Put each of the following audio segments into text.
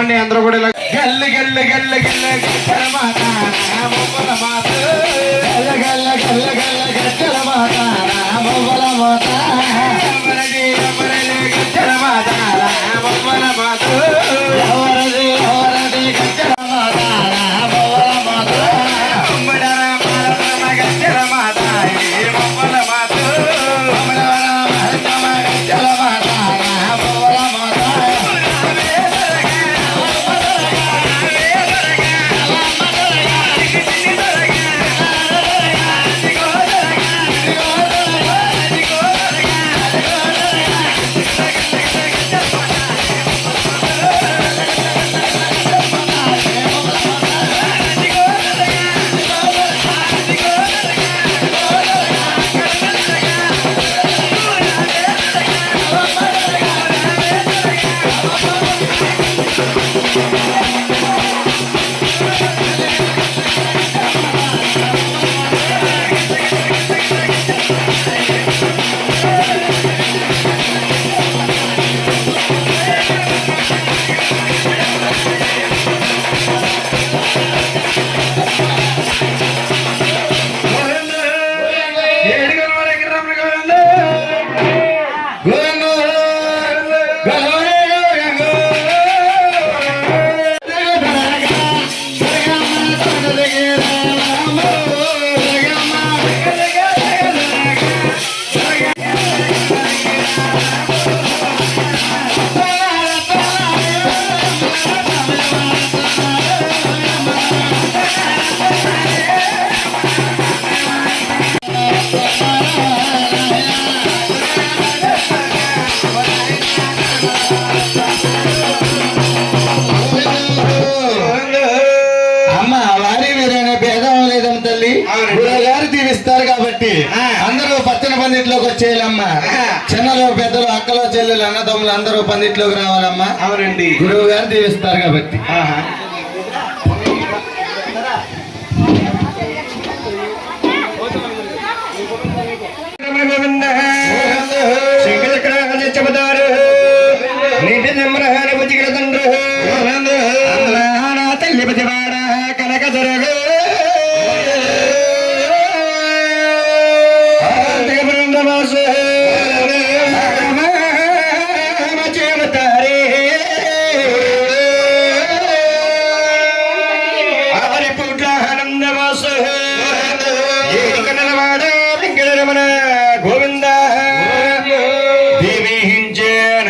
చెప్పండి అందరూ కూడా ఇలా గల్లి గల్లి గల్లి గల్లి గచ్చల మాత బొమ్మల మాత గల్ల గల్ల గల్ల గల్ల గచ్చల మాత బొమ్మల మాత అమరది అమరది గచ్చల మాత బొమ్మల మాత ఎవరది ఎవరది గచ్చల మాత బొమ్మల మాత అమ్మడర మారమ గచ్చల మాత బొమ్మల మాత అమ్మడర మారమ గచ్చల మాత బొమ్మల మాత గురుగారు దీవిస్తారు కాబట్టి అందరూ పచ్చని పందిట్లోకి వచ్చేయాలమ్మా. చిన్నలు పెద్దలు అక్కలు చెల్లెలు అన్నదమ్ములు అందరూ పందిట్లోకి రావాలమ్మా. అవునండి, గురువు గారు దీవిస్తారు కాబట్టి. తల్లి పతివాడ కనక దొరగ గోవింద దీవించిన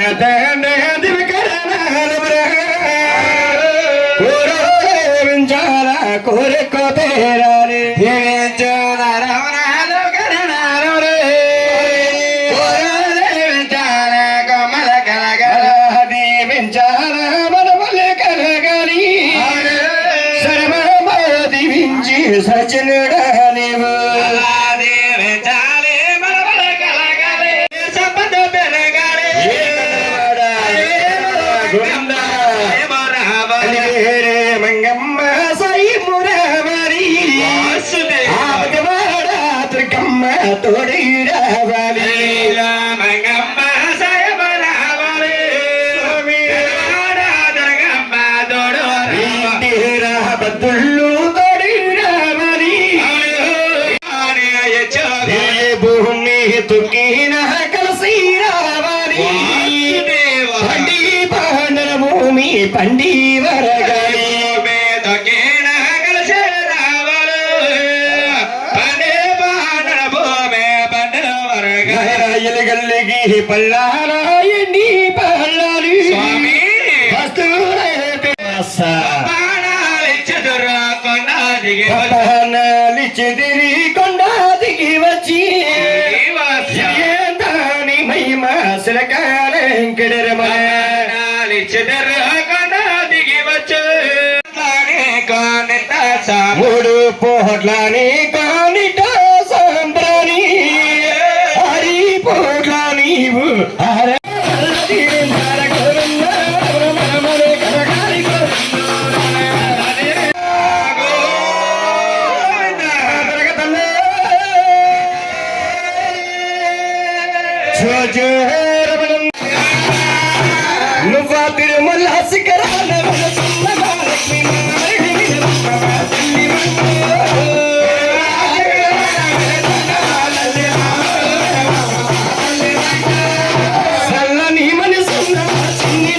కోరికో తేరాలి దీవించిన రమణాలు కరణాలు కొమ్మల కలగల దీవించాల మనమల కలగలి సర్వమ దీవించి సచినుడా నీవు మంగమ్మ సై మురవరి దుర్గమ్మ తోడీరావాలి మంగమ్మ సై మురవరి దుర్గమ్మ తోడు తోడీరావాలి భూమి తుకిన కలిసి రావాలి పండి పాండల భూమి పండి వరగాలి గల్లిగి పల్లాలి పల్లాలి చెదిరి కొండా దిగి వచ్చి దాని మహిమ సిలకాలి చెదరు కొండా దిగి వచ్చు మూడు పోట్లని కానిట సంబ్రాని హరి పోట్ల నీవు నువ్వు తిరుమల శిఖరాల వెలసిన మహాలక్ష్మి మరిడి విరమమ్మ తల్లి సల్లని మనసున్న చిన్ని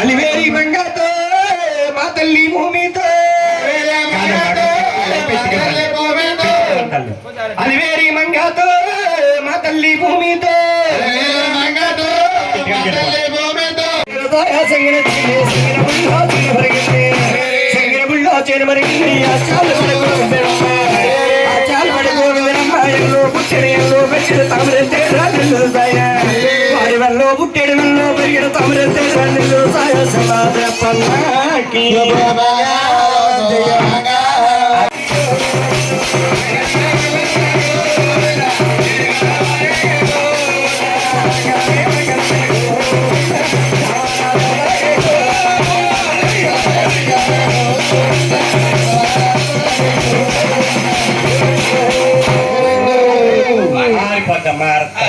అలివేరి మంగతో మా తల్లి భూమితో అలివేరి మంగతో మా తల్లి భూమితో సంగిన బుల్లో చేను మరిగింది చాలు పుట్టెడు పెరిగిన తమరెత్తే వారి వల్ల పుట్టెడు పెరిగిన తమరెత్తే సాయ సమాధ పల్లాకి మారుతా